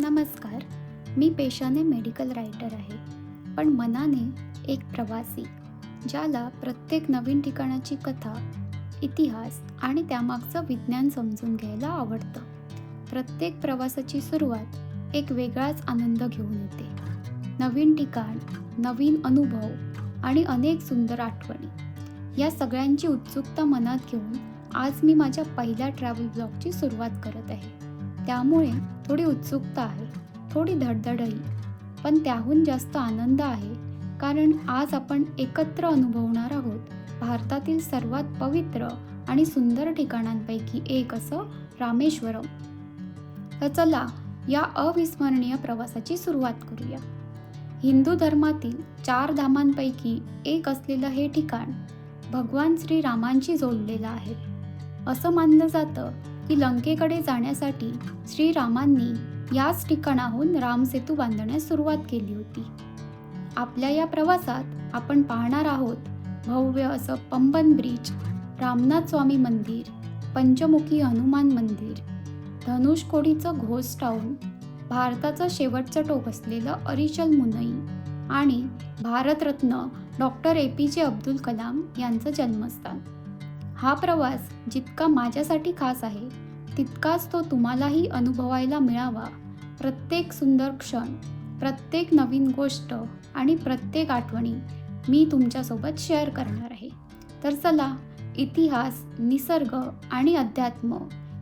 नमस्कार. मी पेशाने medical writer आहे, पण मनाने एक प्रवासी, ज्याला प्रत्येक नवीन ठिकाणाची कथा, इतिहास आणि त्यामागचं विज्ञान समजून घ्यायला आवडतं. प्रत्येक प्रवासाची सुरुवात एक वेगळाच आनंद घेऊन येते. नवीन ठिकाण, नवीन अनुभव आणि अनेक सुंदर आठवणी. या सगळ्यांची उत्सुकता मनात घेऊन आज मी माझ्या पहिल्या ट्रॅव्हल ब्लॉगची सुरुवात करत आहे. त्यामुळे थोडी उत्सुकता आहे, थोडी धडधडही, पण त्याहून जास्त आनंद आहे, कारण आज आपण एकत्र अनुभवणार आहोत भारतातील सर्वात पवित्र आणि सुंदर ठिकाणांपैकी एक असं रामेश्वरम. तर चला या अविस्मरणीय प्रवासाची सुरुवात करूया. हिंदू धर्मातील 4 धामांपैकी एक असलेलं हे ठिकाण भगवान श्रीरामांशी जोडलेलं आहे. असं मानलं जातं की लंकेकडे जाण्यासाठी श्रीरामांनी याच ठिकाणाहून रामसेतू बांधण्यास सुरुवात केली होती. आपल्या या प्रवासात आपण पाहणार आहोत भव्य असं पंबन ब्रिज, रामनाथ स्वामी मंदिर, पंचमुखी हनुमान मंदिर, धनुषकोडीचं घोस्ट टाऊन, भारताचं शेवटचं टोक असलेलं अरिचल मुनई आणि भारतरत्न डॉक्टर APJ अब्दुल कलाम यांचं जन्मस्थान. हा प्रवास जितका माझ्यासाठी खास आहे, तितकाच तो तुम्हालाही अनुभवायला मिळावा. प्रत्येक सुंदर क्षण, प्रत्येक नवीन गोष्ट आणि प्रत्येक आठवणी मी तुमच्यासोबत शेअर करणार आहे. तर चला, इतिहास, निसर्ग आणि अध्यात्म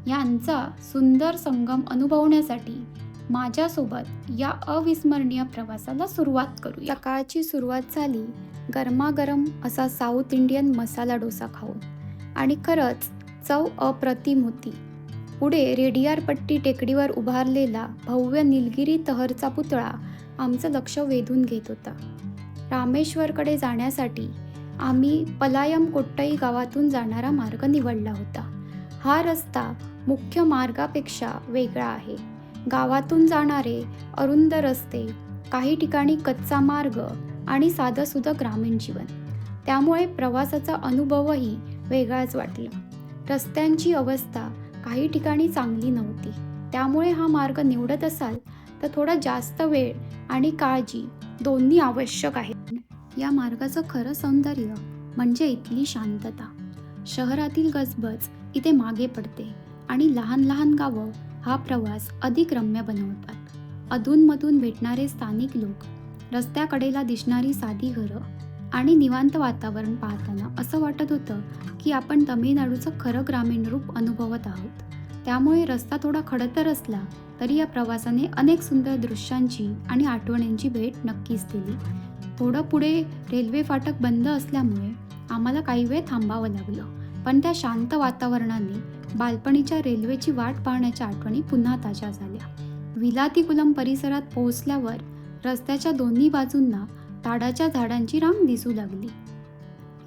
यांचा सुंदर संगम अनुभवण्यासाठी माझ्यासोबत या अविस्मरणीय प्रवासाला सुरुवात करूया. सकाळची सुरुवात झाली गरमागरम असा साऊथ इंडियन मसाला डोसा खाऊन, आणि खरंच चव अप्रतिम होती. पुढे रेडियारपट्टी टेकडीवर उभारलेला भव्य निलगिरी तहरचा पुतळा आमचं लक्ष वेधून घेत होता. रामेश्वरकडे जाण्यासाठी आम्ही पलायम कोट्टई गावातून जाणारा मार्ग निवडला होता. हा रस्ता मुख्य मार्गापेक्षा वेगळा आहे. गावातून जाणारे अरुंद रस्ते, काही ठिकाणी कच्चा मार्ग आणि साधंसुधं ग्रामीण जीवन. त्यामुळे प्रवासाचा अनुभवही वेगळाच वाटला. रस्त्यांची अवस्था काही ठिकाणी चांगली नव्हती, त्यामुळे हा मार्ग निवडत असाल तर थोडा जास्त वेळ आणि काळजी दोन्ही आवश्यक आहे. या मार्गाचं खरं सौंदर्य म्हणजे इथली शांतता. शहरातील गजबज इथे मागे पडते आणि लहान लहान गावं हा प्रवास अधिक रम्य बनवतात. अधूनमधून भेटणारे स्थानिक लोक, रस्त्याकडेला दिसणारी साधी घरं आणि निवांत वातावरण पाहताना असं वाटत होतं की आपण तमिळनाडूचं खरं ग्रामीण रूप अनुभवत आहोत. त्यामुळे रस्ता थोडा खडतर असला तरी या प्रवासाने अनेक सुंदर दृश्यांची आणि आठवणींची भेट नक्कीच दिली. थोडं पुढे रेल्वे फाटक बंद असल्यामुळे आम्हाला काही वेळ थांबावं लागलं, पण त्या शांत वातावरणाने बालपणीच्या रेल्वेची वाट पाहण्याच्या आठवणी पुन्हा ताज्या झाल्या. विलातीकुलम परिसरात पोहोचल्यावर रस्त्याच्या दोन्ही बाजूंना ताडाच्या झाडांची रांग दिसू लागली.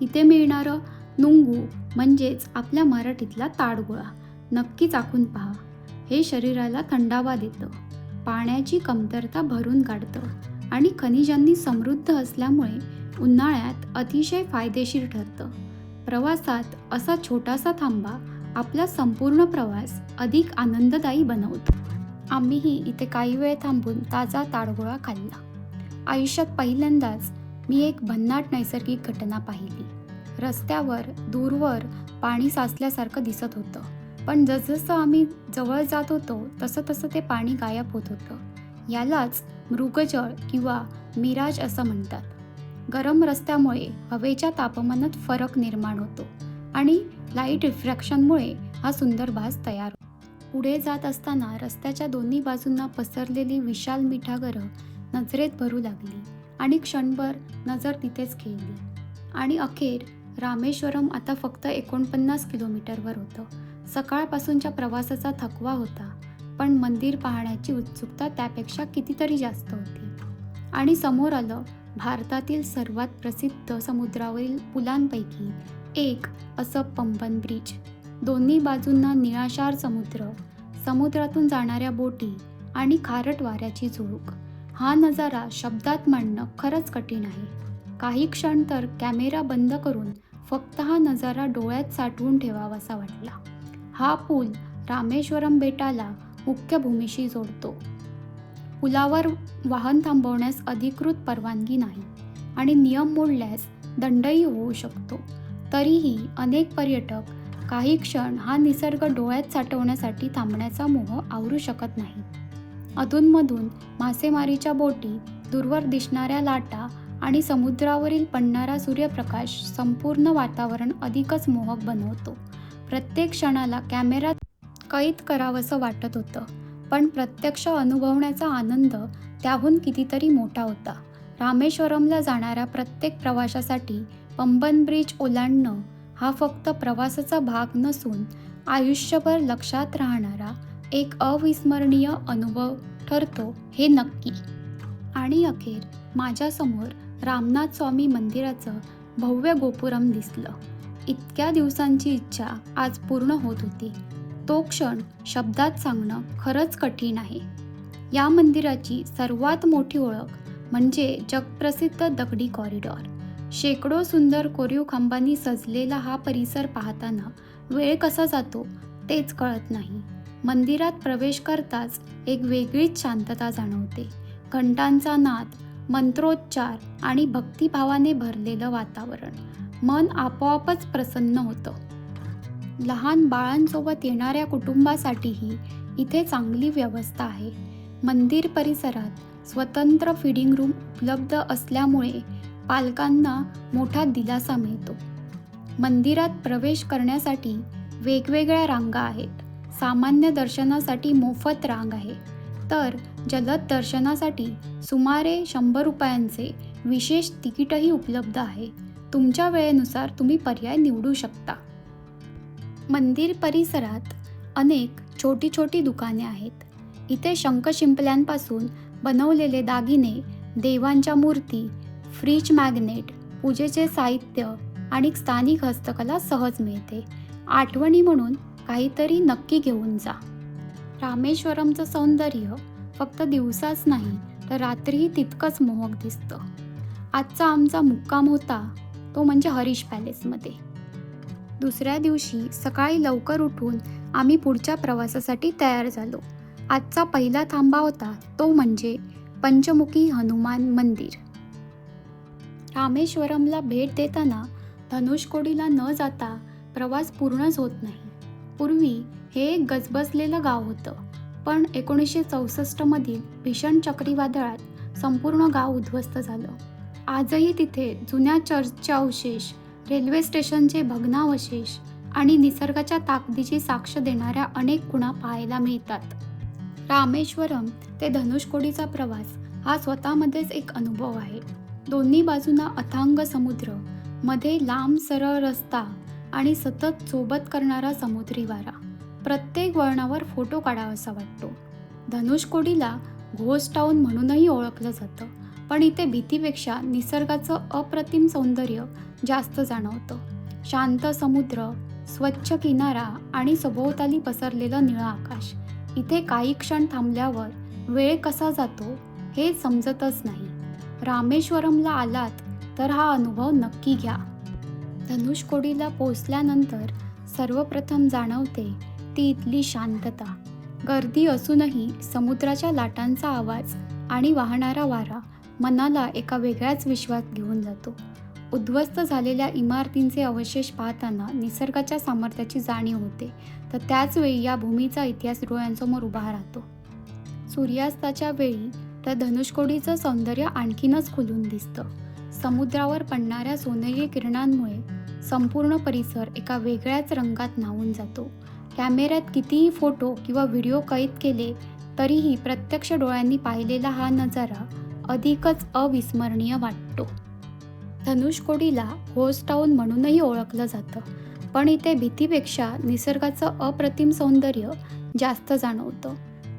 इथे मिळणारं नुंगू म्हणजेच आपल्या मराठीतला ताडगोळा नक्की चाखून पहा. हे शरीराला थंडावा देतं, पाण्याची कमतरता भरून काढतं आणि खनिजांनी समृद्ध असल्यामुळे उन्हाळ्यात अतिशय फायदेशीर ठरतं. प्रवासात असा छोटासा थांबा आपला संपूर्ण प्रवास अधिक आनंददायी बनवतो. आम्हीही इथे काही वेळ थांबून ताजा ताडगोळा खाल्ला. आयुष्यात पहिल्यांदाच मी एक भन्नाट नैसर्गिक घटना पाहिली. रस्त्यावर दूरवर पाणी साचल्यासारखं दिसत होतं, पण जसजसं आम्ही जवळ जात होतो तसं तसं ते पाणी गायब होत होतं. यालाच मृगजळ किंवा मिराज असं म्हणतात. गरम रस्त्यामुळे हवेच्या तापमानात फरक निर्माण होतो आणि लाईट रिफ्रॅक्शनमुळे हा सुंदर भास तयार होतो. पुढे जात असताना रस्त्याच्या दोन्ही बाजूंना पसरलेली विशाल मिठागरं नजरेत भरू लागली आणि क्षणभर नजर तिथेच खेळली. आणि अखेर रामेश्वरम आता फक्त 49 किलोमीटरवर होतं. सकाळपासूनच्या प्रवासाचा थकवा होता, पण मंदिर पाहण्याची उत्सुकता त्यापेक्षा कितीतरी जास्त होती. आणि समोर आलं भारतातील सर्वात प्रसिद्ध समुद्रावरील पुलांपैकी एक असं पंबन ब्रिज. दोन्ही बाजूंना निळाशार समुद्र, समुद्रातून जाणाऱ्या बोटी आणि खारट वाऱ्याची झुळूक. हा नजारा शब्दात मांडणं खरंच कठीण आहे. काही क्षण तर कॅमेरा बंद करून फक्त हा नजारा डोळ्यात साठवून ठेवावासा वाटला. हा पूल रामेश्वरम बेटाला मुख्य भूमीशी जोडतो. पुलावर वाहन थांबवण्यास अधिकृत परवानगी नाही आणि नियम मोडल्यास दंडही होऊ शकतो. तरीही अनेक पर्यटक काही क्षण हा निसर्ग डोळ्यात साठवण्यासाठी थांबण्याचा मोह आवरू शकत नाहीत. अधूनमधून मासेमारीच्या बोटी, दूरवर दिसणाऱ्या लाटा आणि समुद्रावरील पडणारा सूर्यप्रकाश संपूर्ण वातावरण अधिकच मोहक बनवतो. प्रत्येक क्षणाला कॅमेऱ्यात कैद करावंसं वाटत होतं, पण प्रत्यक्ष अनुभवण्याचा आनंद त्याहून कितीतरी मोठा होता. रामेश्वरमला जाणाऱ्या प्रत्येक प्रवाशासाठी पंबन ब्रिज ओलांडणं हा फक्त प्रवासाचा भाग नसून आयुष्यभर लक्षात राहणारा एक अविस्मरणीय अनुभव ठरतो हे नक्की. आणि अखेर माझ्यासमोर रामनाथ स्वामी मंदिराचं भव्य गोपुरम दिसलं. इतक्या दिवसांची इच्छा आज पूर्ण होत होती. तो क्षण शब्दात सांगणं खरंच कठीण आहे. या मंदिराची सर्वात मोठी ओळख म्हणजे जगप्रसिद्ध दगडी कॉरिडॉर. शेकडो सुंदर कोरीव खांबांनी सजलेला हा परिसर पाहताना वेळ कसा जातो तेच कळत नाही. मंदिरात प्रवेश करताच एक वेगळीच शांतता जाणवते. घंटांचा नाद, मंत्रोच्चार आणि भक्तिभावाने भरलेलं वातावरण. मन आपोआपच प्रसन्न होतं. लहान बाळांसोबत येणाऱ्या कुटुंबासाठीही इथे चांगली व्यवस्था आहे. मंदिर परिसरात स्वतंत्र फीडिंग रूम उपलब्ध असल्यामुळे पालकांना मोठा दिलासा मिळतो. मंदिरात प्रवेश करण्यासाठी वेगवेगळ्या रांगा आहेत. सामान्य दर्शनासाठी मोफत रांग आहे, तर जलद दर्शनासाठी सुमारे 100 रुपयांचे विशेष तिकीटही उपलब्ध आहे. तुमच्या वेळेनुसार तुम्ही पर्याय निवडू शकता. मंदिर परिसरात अनेक छोटी छोटी दुकाने आहेत. इथे शंखशिंपल्यांपासून बनवलेले दागिने, देवांच्या मूर्ती, फ्रीज मॅग्नेट, पूजेचे साहित्य आणि स्थानिक हस्तकला सहज मिळते. आठवणी म्हणून काहीतरी नक्की घेऊन जा. रामेश्वरमचं सौंदर्य फक्त दिवसाच नाही तर रात्रीही तितकंच मोहक दिसतं. आजचा आमचा मुक्काम होता तो म्हणजे हरीश पॅलेसमध्ये. दुसऱ्या दिवशी सकाळी लवकर उठून आम्ही पुढच्या प्रवासासाठी तयार झालो. आजचा पहिला थांबा होता तो म्हणजे पंचमुखी हनुमान मंदिर. रामेश्वरमला भेट देताना धनुषकोडीला न जाता प्रवास पूर्णच होत नाही. पूर्वी हे एक गजबजलेलं गाव होतं, पण 1964मधील भीषण चक्रीवादळात संपूर्ण गाव उद्ध्वस्त झालं. आजही तिथे जुन्या चर्चचे अवशेष, रेल्वे स्टेशनचे भग्नावशेष आणि निसर्गाच्या ताकदीची साक्ष देणाऱ्या अनेक खुणा पाहायला मिळतात. रामेश्वरम ते धनुषकोडीचा प्रवास हा स्वतःमध्येच एक अनुभव आहे. दोन्ही बाजूंना अथांग समुद्र, मध्ये लांब सरळ रस्ता आणि सतत सोबत करणारा समुद्री वारा. प्रत्येक वळणावर फोटो काढावासा वाटतो. धनुषकोडीला घोस्ट टाऊन म्हणूनही ओळखलं जातं, पण इथे भीतीपेक्षा निसर्गाचं अप्रतिम सौंदर्य जास्त जाणवतं. शांत समुद्र, स्वच्छ किनारा आणि सभोवताली पसरलेलं निळं आकाश. इथे काही क्षण थांबल्यावर वेळ कसा जातो हे समजतच नाही. रामेश्वरमला आलात तर हा अनुभव नक्की घ्या. धनुषकोडीला पोहोचल्यानंतर सर्वप्रथम जाणवते ती इथली शांतता. गर्दी असूनही समुद्राच्या लाटांचा आवाज आणि वाहणारा वारा मनाला एका वेगळ्याच विश्वात घेऊन जातो. उद्ध्वस्त झालेल्या इमारतींचे अवशेष पाहताना निसर्गाच्या सामर्थ्याची जाणीव होते, तर त्याच वेळी या भूमीचा इतिहास डोळ्यांसमोर उभा राहतो. सूर्यास्ताच्या वेळी तर धनुषकोडीचं सौंदर्य आणखीनच खुलून दिसतं. समुद्रावर पडणाऱ्या सोनेरी किरणांमुळे संपूर्ण परिसर एका वेगळ्याच रंगात न्हावून जातो. कॅमेऱ्यात कितीही फोटो किंवा व्हिडिओ कैद केले तरीही प्रत्यक्ष डोळ्यांनी पाहिलेला हा नजारा अधिकच अविस्मरणीय वाटतो. धनुषकोडीला घोस्ट टाऊन म्हणूनही ओळखलं जातं, पण इथे भीतीपेक्षा निसर्गाचं अप्रतिम सौंदर्य जास्त जाणवतं.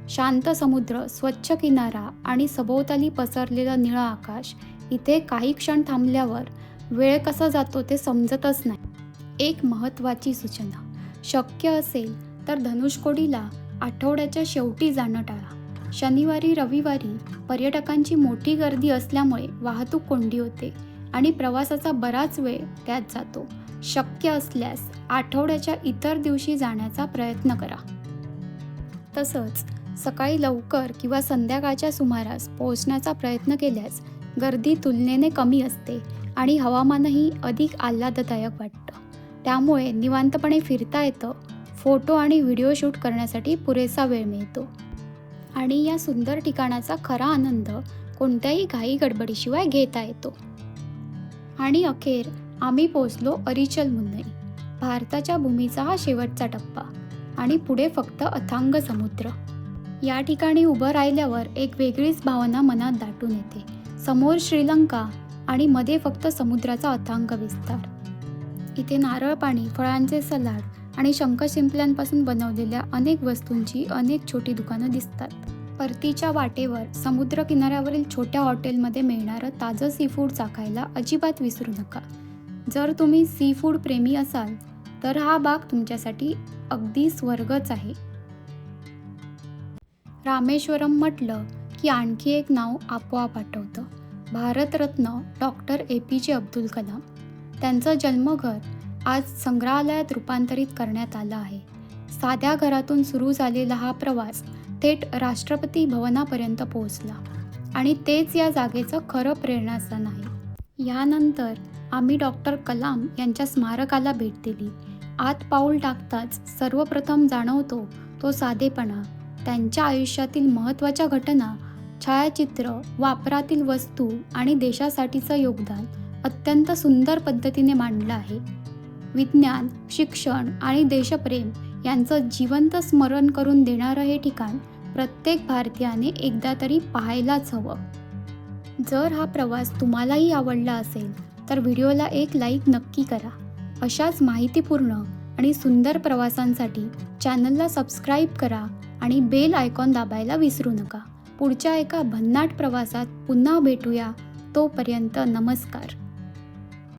शांत समुद्र, स्वच्छ किनारा आणि सभोवताली पसरलेलं निळं आकाश. इथे काही क्षण थांबल्यावर वेळ कसा जातो ते समजतच नाही. एक महत्त्वाची सूचना, शक्य असेल तर धनुषकोडीला आठवड्याच्या शेवटी जाणं टाळा. शनिवारी रविवारी पर्यटकांची मोठी गर्दी असल्यामुळे वाहतूक कोंडी होते आणि प्रवासाचा बराच वेळ त्यात जातो. शक्य असल्यास आठवड्याच्या इतर दिवशी जाण्याचा प्रयत्न करा. तसंच सकाळी लवकर किंवा संध्याकाळच्या सुमारास पोहोचण्याचा प्रयत्न केल्यास गर्दी तुलनेने कमी असते आणि हवामानही अधिक आल्हाददायक वाटतं. त्यामुळे निवांतपणे फिरता येतं, फोटो आणि व्हिडिओ शूट करण्यासाठी पुरेसा वेळ मिळतो आणि या सुंदर ठिकाणाचा खरा आनंद कोणत्याही घाई गडबडीशिवाय घेता येतो. आणि अखेर आम्ही पोचलो अरिचल मुन्नई. भारताच्या भूमीचा हा शेवटचा टप्पा आणि पुढे फक्त अथांग समुद्र. या ठिकाणी उभं राहिल्यावर एक वेगळीच भावना मनात दाटून येते. समोर श्रीलंका आणि फक्त समुद्राचा अथांग विस्तार. इथे नारळ पाणी, फळांचे सलाड आणि शंख शिंपल्यांपासून बनवलेल्या अनेक वस्तूंची अनेक छोटी दुकानं दिसतात. परतीच्या वाटेवर समुद्र किनाऱ्यावरील छोट्या हॉटेलमध्ये मिळणारं ताजं सीफूड चाखायला अजिबात विसरू नका. जर तुम्ही सीफूड प्रेमी असाल तर हा भाग तुमच्यासाठी अगदी स्वर्गच आहे. रामेश्वरम म्हटलं की आणखी एक नाव आपोआप आठवतं. Bharat Ratna doctor APJ Abdul Kalam. त्यांचं जन्मघर आज संग्रहालयात रूपांतरित करण्यात आलं आहे. साध्या घरातून सुरू झालेला हा प्रवास थेट राष्ट्रपती भवनापर्यंत पोहोचला आणि तेच या जागेचं खरं प्रेरणास्थान आहे. यानंतर आम्ही डॉक्टर कलाम यांच्या स्मारकाला भेट दिली. आत पाऊल टाकताच सर्वप्रथम जाणवतो तो साधेपणा. त्यांच्या आयुष्यातील महत्त्वाच्या घटना, छायाचित्र, वापरातील वस्तू आणि देशासाठीचं योगदान अत्यंत सुंदर पद्धतीने मांडलं आहे. विज्ञान, शिक्षण आणि देशप्रेम यांचं जिवंत स्मरण करून देणारं हे ठिकाण प्रत्येक भारतीयाने एकदा तरी पाहायलाच हवं. जर हा प्रवास तुम्हालाही आवडला असेल तर व्हिडिओला एक लाईक नक्की करा. अशाच माहितीपूर्ण आणि सुंदर प्रवासांसाठी चॅनलला सबस्क्राईब करा आणि बेल आयकॉन दाबायला विसरू नका. पुढच्या एका भन्नाट प्रवासात पुन्हा भेटूया. तोपर्यंत नमस्कार.